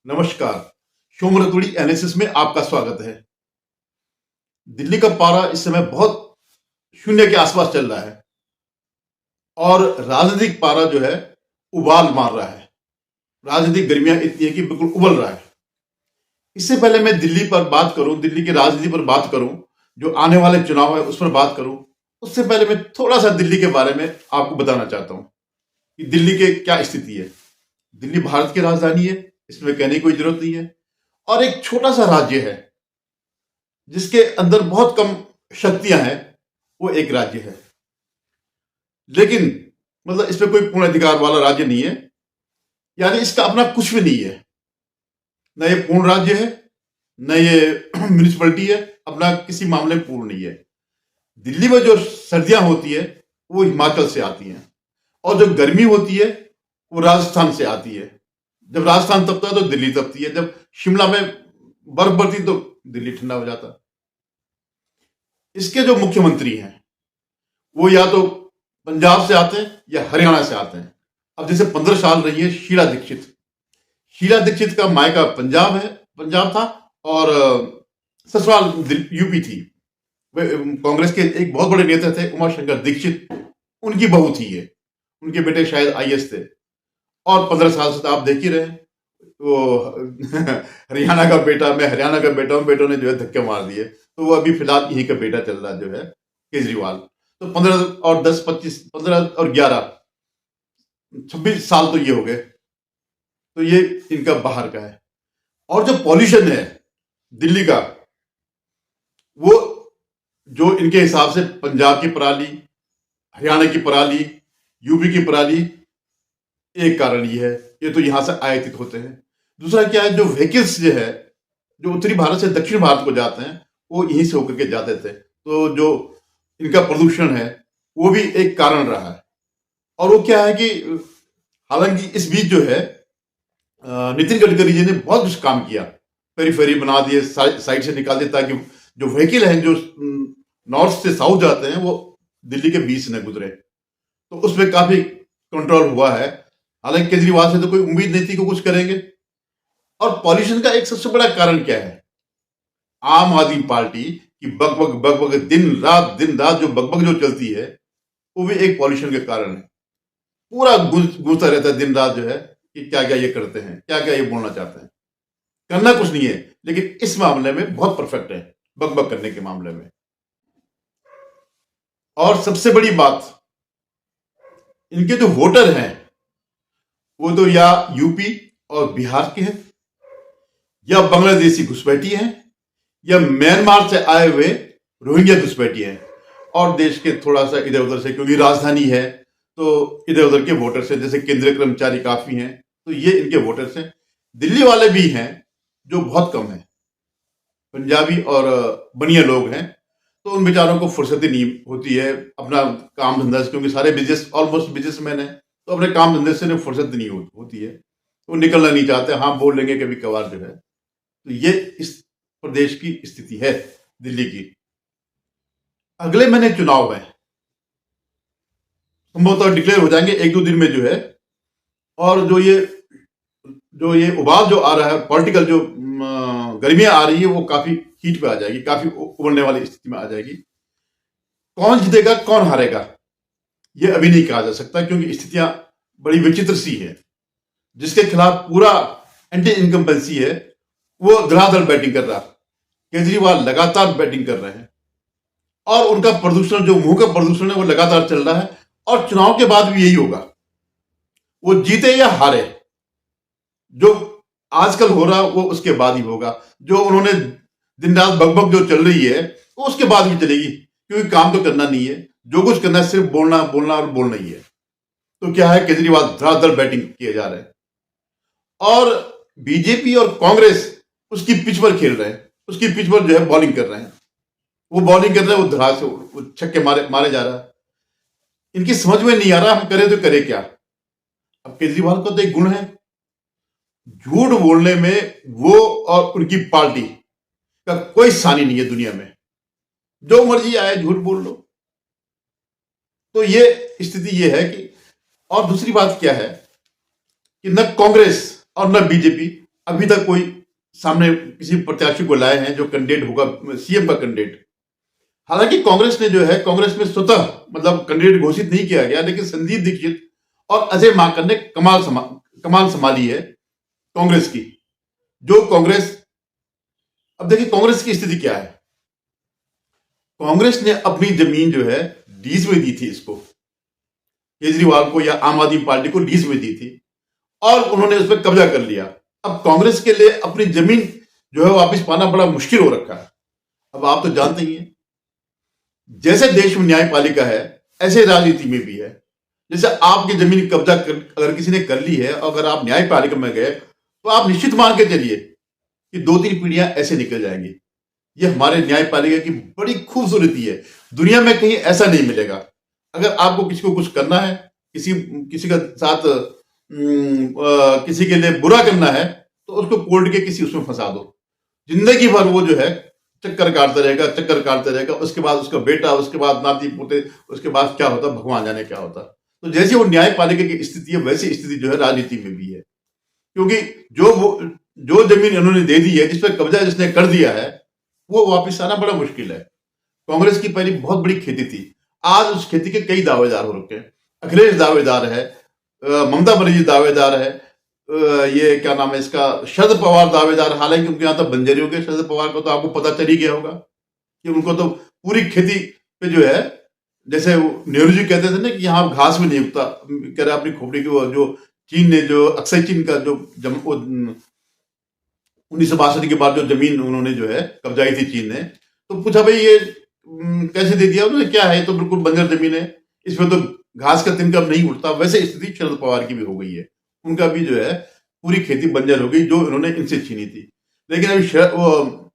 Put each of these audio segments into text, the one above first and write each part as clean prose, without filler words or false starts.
नमस्कार। शोम रतुड़ी एनालिसिस में आपका स्वागत है। दिल्ली का पारा इस समय बहुत शून्य के आसपास चल रहा है और राजनीतिक पारा जो है उबाल मार रहा है। राजनीतिक गर्मियां इतनी है कि बिल्कुल उबल रहा है। इससे पहले मैं दिल्ली पर बात करूं, दिल्ली की राजनीति पर बात करूं, जो आने वाले चुनाव है उस पर बात करूं, उससे पहले मैं थोड़ा सा दिल्ली के बारे में आपको बताना चाहता हूं कि दिल्ली के क्या स्थिति है। दिल्ली भारत की राजधानी है, इसमें कहने की कोई जरूरत नहीं है, और एक छोटा सा राज्य है जिसके अंदर बहुत कम शक्तियां हैं। वो एक राज्य है, लेकिन मतलब इसमें कोई पूर्ण अधिकार वाला राज्य नहीं है, यानी इसका अपना कुछ भी नहीं है। न ये पूर्ण राज्य है, न ये म्यूनिसिपलिटी है, अपना किसी मामले में पूर्ण नहीं है। दिल्ली में जो सर्दियां होती है वो हिमाचल से आती हैं, और जो गर्मी होती है वो राजस्थान से आती है। जब राजस्थान तपता है तो दिल्ली तपती है, जब शिमला में बर्फ पड़ती तो दिल्ली ठंडा हो जाता है। इसके जो मुख्यमंत्री हैं वो या तो पंजाब से आते हैं या हरियाणा से आते हैं। अब जैसे 15 साल रही है शीला दीक्षित। शीला दीक्षित का मायका पंजाब था, और ससुराल यूपी थी। वे कांग्रेस के एक बहुत बड़े नेता थे उमा शंकर दीक्षित, उनकी बहू थी ये। उनके बेटे शायद आईएएस थे, और 15 साल से तो आप देख ही रहे हैं वो हरियाणा का बेटा, मैं हरियाणा का बेटा हूं, बेटों ने जो है धक्के मार दिए। तो वो अभी फिलहाल यही का बेटा चल रहा जो है केजरीवाल। तो 15 और 10 25 15 और 11 26 साल तो ये हो गए। तो ये इनका बाहर का है। और जो पॉल्यूशन है दिल्ली का, वो जो इनके हिसाब से पंजाब की पराली, हरियाणा की पराली, यूपी की पराली, एक कारण ये है, ये तो यहां से आयातित होते हैं। दूसरा क्या है, जो व्हीकल्स जो है जो उत्तरी भारत से दक्षिण भारत को जाते हैं वो यहीं से होकर के जाते थे। तो जो इनका प्रदूषण है वो भी एक कारण रहा है। और वो क्या है कि हालांकि इस बीच जो है नितिन गडकरी जी ने बहुत कुछ काम किया, पेरीफेरी बना दिए, साइड से निकाल दिए, ताकि जो व्हीकल हैं जो नॉर्थ से साउथ जाते हैं वो दिल्ली के बीच न गुजरे। तो उसमें काफी कंट्रोल हुआ है। हालांकि केजरीवाल से तो कोई उम्मीद नहीं थी कि कुछ करेंगे। और पॉल्यूशन का एक सबसे बड़ा कारण क्या है, आम आदमी पार्टी की बकबक बकबक, दिन रात जो बकबक जो चलती है वो भी एक पॉल्यूशन के कारण है। पूरा गूंजता रहता है दिन रात जो है कि क्या क्या ये करते हैं, क्या क्या ये बोलना चाहते हैं। करना कुछ नहीं है, लेकिन इस मामले में बहुत परफेक्ट है, बकबक करने के मामले में। और सबसे बड़ी बात, इनके जो वोटर हैं वो तो या यूपी और बिहार के हैं, या बांग्लादेशी घुसपैठी हैं, या म्यांमार से आए हुए रोहिंग्या घुसपैठी हैं, और देश के थोड़ा सा इधर उधर से, क्योंकि राजधानी है तो इधर उधर के वोटर्स हैं, जैसे केंद्रीय कर्मचारी काफी हैं, तो ये इनके वोटर्स हैं। दिल्ली वाले भी हैं जो बहुत कम है, पंजाबी और बनिया लोग हैं। तो उन बेचारों को फुर्सत ही नहीं होती है अपना काम धंधा से, क्योंकि सारे बिजनेस ऑलमोस्ट बिजनेसमैन है, तो अपने काम धंधे से फुर्सत नहीं होती है, वो निकलना नहीं चाहते। हाँ, बोल लेंगे कभी कभार जो है। तो ये इस प्रदेश की स्थिति है दिल्ली की। अगले महीने चुनाव है, संभवतः डिक्लेयर हो जाएंगे 1-2 दिन में जो है। और जो ये उबाल जो आ रहा है, पॉलिटिकल जो गर्मियां आ रही है, वो काफी हीट पे आ जाएगी, काफी उबलने वाली स्थिति में आ जाएगी। कौन जीतेगा कौन हारेगा ये अभी नहीं कहा जा सकता, क्योंकि स्थितियां बड़ी विचित्र सी है। जिसके खिलाफ पूरा एंटी इनकम्बेंसी है वो धड़ाधड़ बैटिंग कर रहा, केजरीवाल लगातार बैटिंग कर रहे हैं, और उनका प्रदूषण, जो मुंह का प्रदूषण है वो लगातार चल रहा है। और चुनाव के बाद भी यही होगा, वो जीते या हारे, जो आजकल हो रहा वो उसके बाद ही होगा। जो उन्होंने दिन रात बकबक जो चल रही है वो उसके बाद भी चलेगी, क्योंकि काम तो करना नहीं है, जो कुछ करना है सिर्फ बोलना बोलना और बोलना ही है। तो क्या है, केजरीवाल धड़ाधड़ बैटिंग किए जा रहे हैं, और बीजेपी और कांग्रेस उसकी पिच पर खेल रहे हैं, उसकी पिच पर जो है बॉलिंग कर रहे हैं। वो बॉलिंग कर रहे हैं, वो धड़ा से छक्के मारे जा रहा है। इनकी समझ में नहीं आ रहा हम करें तो करें क्या। अब केजरीवाल का तो एक गुण है, झूठ बोलने में वो और उनकी पार्टी का कोई सानी नहीं है दुनिया में, जो मर्जी आए झूठ बोल लो। तो ये स्थिति ये है कि, और दूसरी बात क्या है कि न कांग्रेस और न बीजेपी अभी तक कोई सामने किसी प्रत्याशी को लाए हैं जो कैंडिडेट होगा सीएम का कैंडिडेट। हालांकि कांग्रेस ने जो है, कांग्रेस में स्वतः मतलब कैंडिडेट घोषित नहीं किया गया, लेकिन संदीप दीक्षित और अजय माकन ने कमान संभाली है कांग्रेस की। जो कांग्रेस, अब देखिए कांग्रेस की स्थिति क्या है। कांग्रेस ने अपनी जमीन जो है लीज में दी थी, इसको केजरीवाल को या आम आदमी पार्टी को लीज में दी थी और उन्होंने उस पर कब्जा कर लिया। अब कांग्रेस के लिए अपनी जमीन जो है वापस पाना बड़ा मुश्किल हो रखा है। अब आप तो जानते ही हैं, जैसे देश में न्यायपालिका है ऐसे राजनीति में भी है। जैसे आपकी जमीन कब्जा अगर किसी ने कर ली है, अगर आप न्यायपालिका में गए तो आप निश्चित मान के चलिए कि 2-3 पीढ़ियां ऐसे निकल जाएंगी। ये हमारे न्यायपालिका की बड़ी खूबसूरती है, दुनिया में कहीं ऐसा नहीं मिलेगा। अगर आपको किसी को कुछ करना है, किसी का साथ किसी के लिए बुरा करना है, तो उसको कोर्ट के किसी उसमें फंसा दो, जिंदगी भर वो जो है चक्कर काटता रहेगा। उसके बाद उसका बेटा, उसके बाद नाती पोते, उसके बाद क्या होता भगवान जाने क्या होता। तो जैसे वो न्यायपालिका की स्थिति है, वैसी स्थिति जो है राजनीति में भी है। क्योंकि जो जमीन इन्होंने दे दी है, जिस पर कब्जा जिसने कर दिया है, वो वापस आना बड़ा मुश्किल है। कांग्रेस की पहली बहुत बड़ी खेती थी, आज उस खेती के कई दावेदार हो रखे हैं। अखिलेश दावेदार है, ममता बनर्जी दावेदार है, ये क्या नाम है इसका, शरद पवार दावेदार। हालांकि उनके यहां तो बंजरी हो गए। शरद पवार को तो आपको पता चल ही गया होगा कि उनको तो पूरी खेती पे जो है, जैसे नेहरू जी कहते थे ना कि यहाँ घास में नहीं उगता, कह रहे अपनी खोपड़ी की जो चीन ने जो अक्सर चीन का जो 1962 के बाद जो जमीन उन्होंने जो है कब्जाई थी चीन ने, तो पूछा भाई ये कैसे दे दिया उन्होंने, क्या है, तो बिल्कुल बंजर जमीन है, इसमें तो घास का तिनका नहीं उठता। वैसे स्थिति शरद पवार की भी हो गई है, उनका भी जो है पूरी खेती बंजर हो गई जो इन्होंने इनसे छीनी थी। लेकिन अभी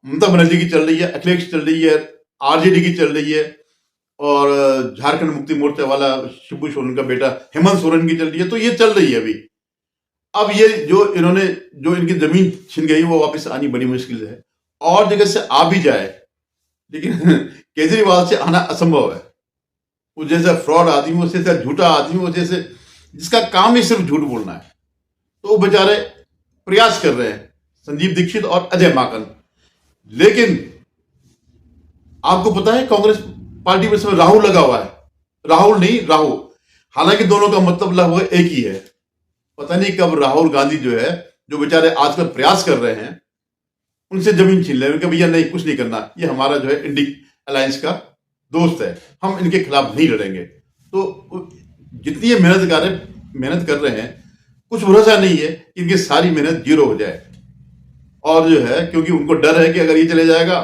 ममता बनर्जी की चल रही है, अखिलेश चल रही है, आरजेडी की चल रही है, और झारखंड मुक्ति मोर्चा वाला शिबू सोरेन का बेटा हेमंत सोरेन की चल रही है। तो ये चल रही है अभी। अब ये जो इनकी जमीन छिन गई वो वापस आनी बड़ी मुश्किल है, और जगह से आ भी जाए, लेकिन केजरीवाल से आना असंभव है। वो जैसा फ्रॉड आदमी, वो जैसा झूठा आदमी, वो जैसे जिसका काम ही सिर्फ झूठ बोलना है, तो वो बेचारे प्रयास कर रहे हैं, संदीप दीक्षित और अजय माकन। लेकिन आपको पता है कांग्रेस पार्टी में इसमें राहुल लगा हुआ है, राहुल नहीं राहुल, हालांकि दोनों का मतलब लगभग एक ही है। पता नहीं कब राहुल गांधी जो है, जो बेचारे आजकल प्रयास कर रहे हैं, उनसे जमीन छीन ले, भैया नहीं कुछ नहीं करना, ये हमारा जो है इंडी अलायंस का दोस्त है, हम इनके खिलाफ नहीं लड़ेंगे। तो जितनी ये मेहनत कर रहे हैं, कुछ भरोसा नहीं है कि इनकी सारी मेहनत जीरो हो जाए। और जो है क्योंकि उनको डर है कि अगर ये चले जाएगा,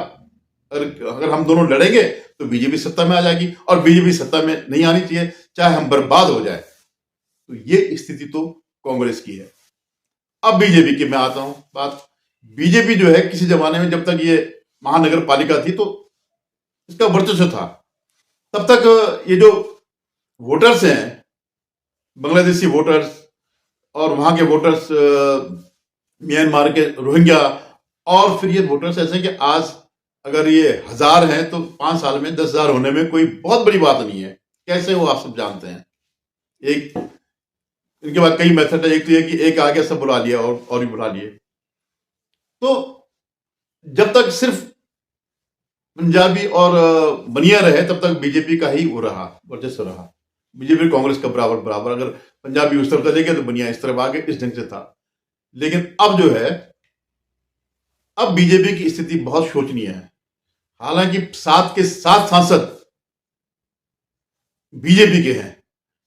अगर हम दोनों लड़ेंगे तो बीजेपी सत्ता में आ जाएगी, और बीजेपी सत्ता में नहीं आनी चाहिए, चाहे हम बर्बाद हो जाए। तो ये स्थिति तो कांग्रेस की है। अब बीजेपी की मैं आता हूं बात। बीजेपी जो है किसी जमाने में, जब तक ये महानगर पालिका थी तो इसका वर्चस्व था, तब तक ये जो वोटर्स हैं, बांग्लादेशी वोटर्स और वहां के वोटर्स, म्यांमार के रोहिंग्या, और फिर ये वोटर्स ऐसे हैं कि आज अगर ये 1000 हैं तो 5 साल में 10,000 होने में कोई बहुत बड़ी बात नहीं है। कैसे वो आप सब जानते हैं। एक इनके बाद कई मेथड है। एक तो ये कि एक आ गया सब बुला लिया और भी बुला लिए। तो जब तक सिर्फ पंजाबी और बनिया रहे तब तक बीजेपी का ही वो रहा, वर्चस्व रहा। बीजेपी कांग्रेस का बराबर अगर पंजाबी उस तरफ चले गए तो बनिया इस तरफ आ गए, इस ढंग से था। लेकिन अब जो है, अब बीजेपी की स्थिति बहुत शोचनीय है। हालांकि 7 के 7 सांसद बीजेपी के हैं,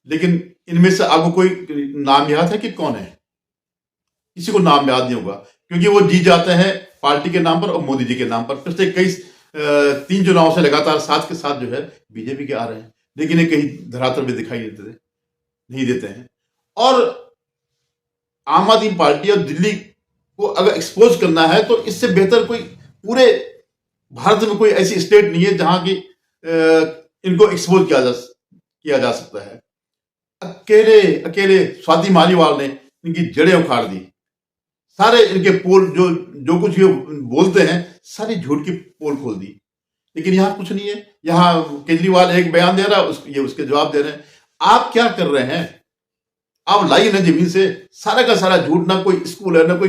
लेकिन इनमें से आपको कोई नाम याद है कि कौन है? किसी को नाम याद नहीं होगा, क्योंकि वो जीत जाते हैं पार्टी के नाम पर और मोदी जी के नाम पर। पिछले कई 3 चुनाव से लगातार 7 के 7 जो है बीजेपी के आ रहे हैं, लेकिन ये कहीं धरातल में दिखाई नहीं देते हैं। और आम आदमी पार्टी और दिल्ली को अगर एक्सपोज करना है तो इससे बेहतर कोई पूरे भारत में कोई ऐसी स्टेट नहीं है जहां की इनको एक्सपोज किया जा सकता है। अकेले स्वाति मालीवाल ने इनकी जड़ें उखाड़ दी। सारे इनके पोल जो कुछ ये बोलते हैं, सारी झूठ की पोल खोल दी। लेकिन यहां कुछ नहीं है। यहां केजरीवाल एक बयान दे रहा है, ये उसके जवाब दे रहे हैं। आप क्या कर रहे हैं? आप लाइए ना जमीन से, सारा का सारा झूठ, ना कोई स्कूल है ना कोई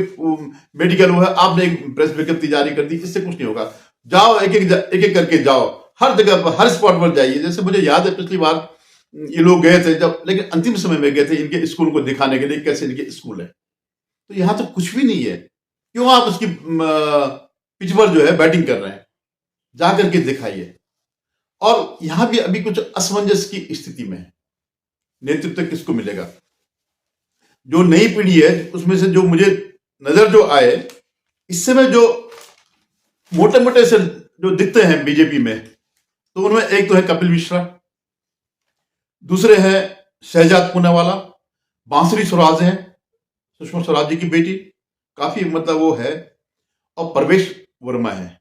मेडिकल वो है, आपने एक प्रेस विज्ञप्ति जारी कर दी, इससे कुछ नहीं होगा। जाओ एक एक करके जाओ, हर जगह पर हर स्पॉट पर जाइए। जैसे मुझे याद है पिछली बार ये लोग गए थे जब, लेकिन अंतिम समय में गए थे इनके स्कूल को दिखाने के लिए कैसे इनके स्कूल है, तो यहां तो कुछ भी नहीं है। क्यों आप उसकी पिच पर जो है बैटिंग कर रहे हैं? जाकर के दिखाइए। और यहां भी अभी कुछ असमंजस की स्थिति में है, नेतृत्व किसको मिलेगा? जो नई पीढ़ी है उसमें से जो मुझे नजर जो आए, इस समय जो मोटे मोटे से जो दिखते हैं बीजेपी में, तो उनमें एक तो है कपिल मिश्रा, दूसरे हैं शहजाद पूनावाला, बांसुरी स्वराज है, सुषमा स्वराज जी की बेटी, काफी मतलब वो है, और प्रवेश वर्मा है,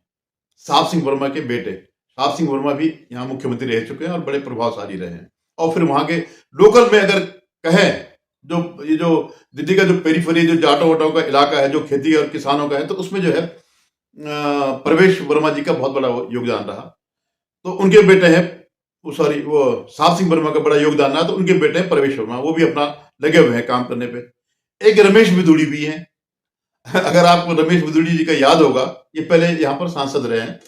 साहब सिंह वर्मा के बेटे। साहब सिंह वर्मा भी यहाँ मुख्यमंत्री रह चुके हैं और बड़े प्रभावशाली रहे हैं। और फिर वहां के लोकल में अगर कहें, जो ये जो दिल्ली का जो पेरीफेरी जो जाटो वाटो का इलाका है, जो खेती और किसानों का है, तो उसमें जो है प्रवेश वर्मा जी का बहुत बड़ा योगदान रहा। तो उनके बेटे हैं, वो साहब सिंह वर्मा का बड़ा योगदान रहा, तो उनके बेटे हैं प्रवेश वर्मा, वो भी अपना लगे हुए हैं काम करने पे। एक रमेश बिधूड़ी भी हैं। अगर आपको रमेश बिधूड़ी जी का याद होगा, ये पहले यहाँ पर सांसद रहे हैं,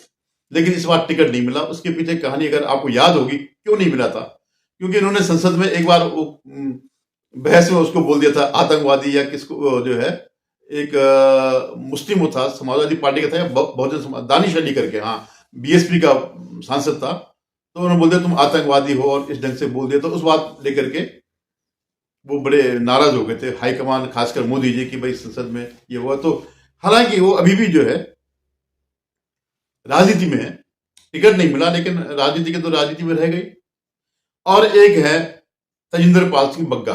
लेकिन इस बार टिकट नहीं मिला। उसके पीछे कहानी अगर आपको याद होगी क्यों नहीं मिला था, क्योंकि इन्होंने संसद में एक बार वो बहस में उसको बोल दिया था आतंकवादी, या किसको जो है एक मुस्लिम वो था, समाजवादी पार्टी का था या बहुजन समाज, दानिश अली करके, हाँ बीएसपी का सांसद था, तो उन्होंने बोल दिया तुम आतंकवादी हो, और इस ढंग से बोल दिया। तो उस बात लेकर के वो बड़े नाराज हो गए थे हाईकमान, खासकर मोदी जी की, भाई संसद में ये हुआ। तो हालांकि वो अभी भी जो है राजनीति में है, टिकट नहीं मिला, लेकिन राजनीति के तो राजनीति में रह गई। और एक है तजिंदर पाल सिंह बग्गा।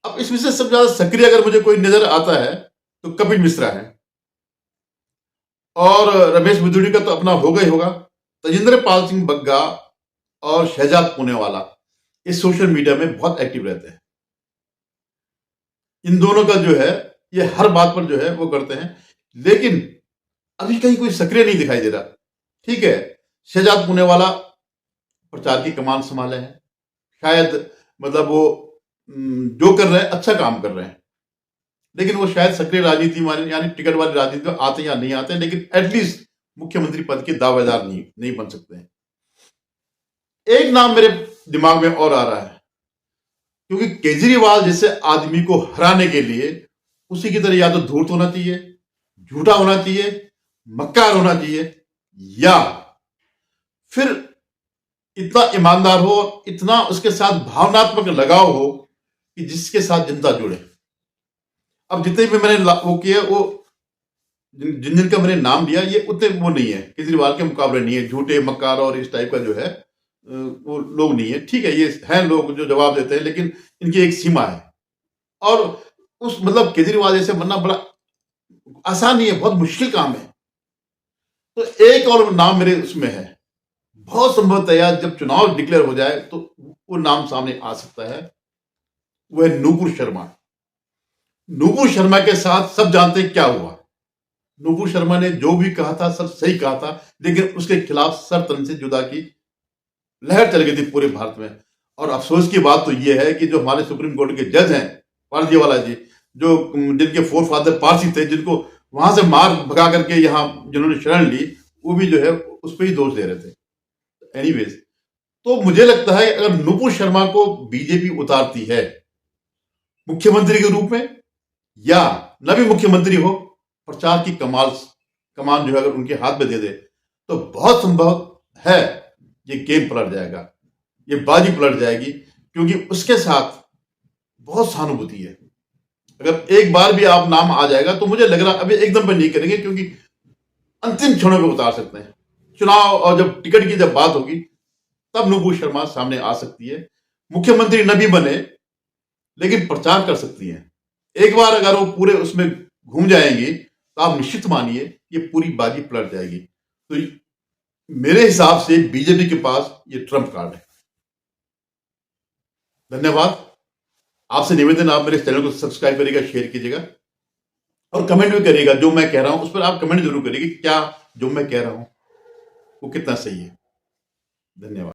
अब इसमें से सबसे ज्यादा सक्रिय अगर मुझे कोई नजर आता है तो कपिल मिश्रा है, और रमेश बिधूड़ी का तो अपना होगा ही होगा। तजिंदर पाल सिंह बग्गा और शहजाद पूनेवाला इस सोशल मीडिया में बहुत एक्टिव रहते हैं। इन दोनों का जो है ये हर बात पर जो है वो करते हैं, लेकिन अभी कहीं कोई सक्रिय नहीं दिखाई दे रहा। ठीक है, शहजाद पूनेवाला प्रचार की कमान संभाले हैं, शायद मतलब वो जो कर रहे हैं अच्छा काम कर रहे हैं, लेकिन वो शायद सक्रिय राजनीति वाले यानी टिकट वाली राजनीति में आते या नहीं आते हैं, लेकिन एटलीस्ट मुख्यमंत्री पद के दावेदार नहीं बन सकते हैं। एक नाम मेरे दिमाग में और आ रहा है, क्योंकि केजरीवाल जैसे आदमी को हराने के लिए उसी की तरह या तो धूर्त होना चाहिए, झूठा होना चाहिए, मक्कार होना चाहिए, या फिर इतना ईमानदार हो, इतना उसके साथ भावनात्मक लगाव हो कि जिसके साथ जनता जुड़े। अब जितने भी मैंने वो किए, वो जिनका मैंने नाम लिया, ये उतने वो नहीं है, केजरीवाल के मुकाबले नहीं है, झूठे मक्कार और इस टाइप का जो है वो लोग नहीं है। ठीक है, ये हैं लोग जो जवाब देते हैं, लेकिन इनकी एक सीमा है। और उस मतलब केजरीवाल जैसे बनना बड़ा आसान नहीं है, बहुत मुश्किल काम है। तो एक और नाम मेरे उसमें है, बहुत संभवतया जब चुनाव डिक्लेयर हो जाए तो वो नाम सामने आ सकता है, वो है नूपुर शर्मा। नूपुर शर्मा के साथ सब जानते हैं क्या हुआ। नूपुर शर्मा ने जो भी कहा था सब सही कहा था, लेकिन उसके खिलाफ सरतन से जुदा की लहर चल गई थी पूरे भारत में। और अफसोस की बात तो यह है कि जो हमारे सुप्रीम कोर्ट के जज हैं पारजीवाला जी, जो जिनके फोर फादर पारसी थे, जिनको वहां से मार भगा करके यहाँ जिन्होंने शरण ली, वो भी जो है उस पर ही दोष दे रहे थे। एनीवेज, तो मुझे लगता है अगर नूपुर शर्मा को बीजेपी उतारती है मुख्यमंत्री के रूप में, या न भी मुख्यमंत्री हो, प्रचार की कमान जो है अगर उनके हाथ में दे दे, तो बहुत संभव है ये गेम पलट जाएगा, ये बाजी पलट जाएगी, क्योंकि उसके साथ बहुत सहानुभूति है। अगर एक बार भी आप नाम आ जाएगा तो मुझे लग रहा अभी एकदम पर नहीं करेंगे, क्योंकि अंतिम क्षणों पे उतार सकते हैं। चुनाव और जब टिकट की जब बात होगी तब नूपुर शर्मा सामने आ सकती है। मुख्यमंत्री न भी बने, लेकिन प्रचार कर सकती है। एक बार अगर वो पूरे उसमें घूम जाएंगी तो आप निश्चित मानिए ये पूरी बाजी पलट जाएगी। तो मेरे हिसाब से बीजेपी के पास ये ट्रम्प कार्ड है। धन्यवाद। आपसे निवेदन, आप मेरे चैनल को सब्सक्राइब करिएगा, शेयर कीजिएगा और कमेंट भी करिएगा। जो मैं कह रहा हूं उस पर आप कमेंट जरूर करिएगा, क्या जो मैं कह रहा हूं वो कितना सही है। धन्यवाद।